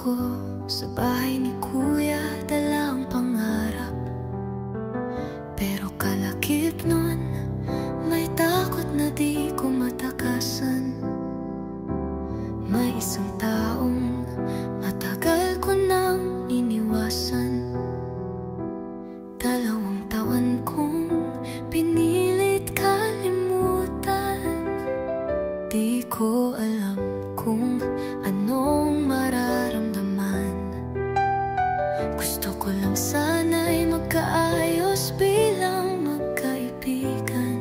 ako sa bahay ni Kuya, dala ang pangarap. Pero kalakip nun, may takot na di ko matakasan. May isang taong matagal ko nang iniwasan. 2 taon kong pinilit kalimutan. Di ko alam kung anong mararamdaman. Gusto ko lang sana'y magkaayos bilang magkaibigan.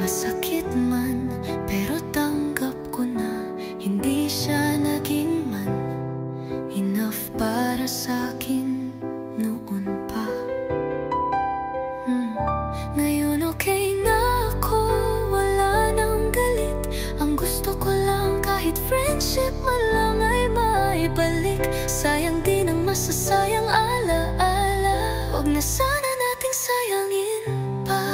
Masakit man, pero tanggap ko na hindi siya naging man enough para sa'kin noon pa. Ngayon okay na ako, wala nang galit. Ang gusto ko lang kahit friendship man lang ay maibalik. Sayang din ang masasayang alaala. Huwag na sana nating sayangin pa.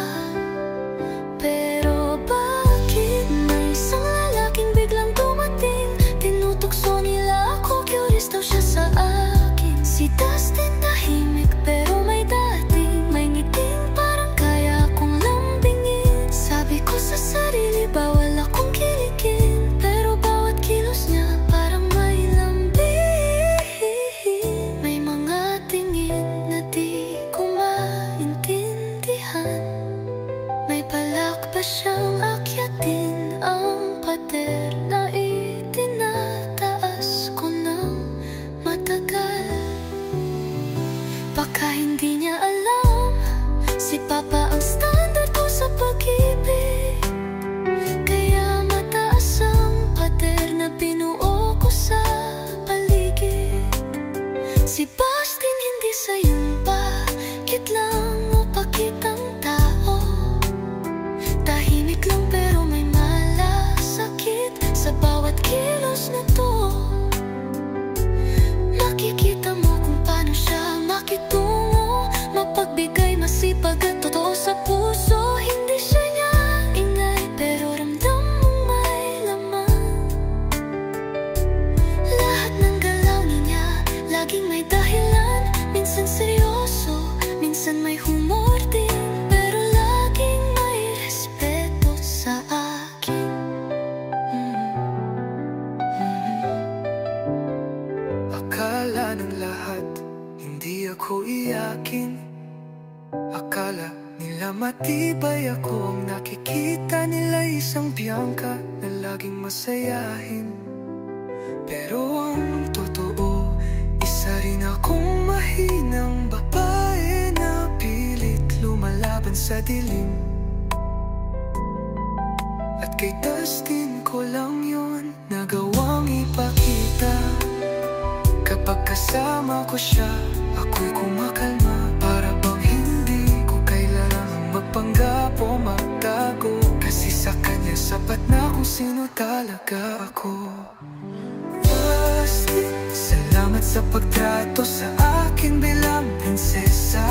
Pero bakit may isang lalaking biglang dumating? Tinutokso nila ako, curious daw siya sa akin. Si Dustin tahimik pero may dating, may ngiting parang kaya kong lambingin. Sabi ko sa sarili, bawal akong kiligin, pero bawat kilos niya parang may lambing. May mga tingin na di ko maintindihan. May balak pa siyang akyatin ang pader na itinataas ko ng matagal. Baka hindi niya alam, si Papa ang standard ko sa pag-ibig. Kaya mataas ang pader na binuo ko sa paligid. Si Bastin hindi sayumpa, kit lang o pakitang tao. Tahimik lang pero may malasakit sa bawat kilos na to. Makikita mo kung paano siya makitungo, mapagbigay, masipag at totoo sa puso. Hindi siya niya ingay pero ramdam mong may laman. Lahat ng galaw niya laging may dahilan. Minsan seryoso, minsan may humor din, pero laging may respeto sa akin. Akala ng lahat hindi ako iyakin. Akala nila matibay ako, ang nakikita nila isang biyangka na laging masayahin. Pero ang totoo, isa rin akong mahinang babae na pilit lumalaban sa dilim. At kay Dustin ko lang yun nagawang ipakita. Kapag kasama ko siya, ako'y kumakalma. Para bang hindi ko kailangang magpanggap o magtago, kasi sa kanya sapat na kung sino talaga ako. Dustin, salamat sa pagtrato sa akin bilang prinsesa.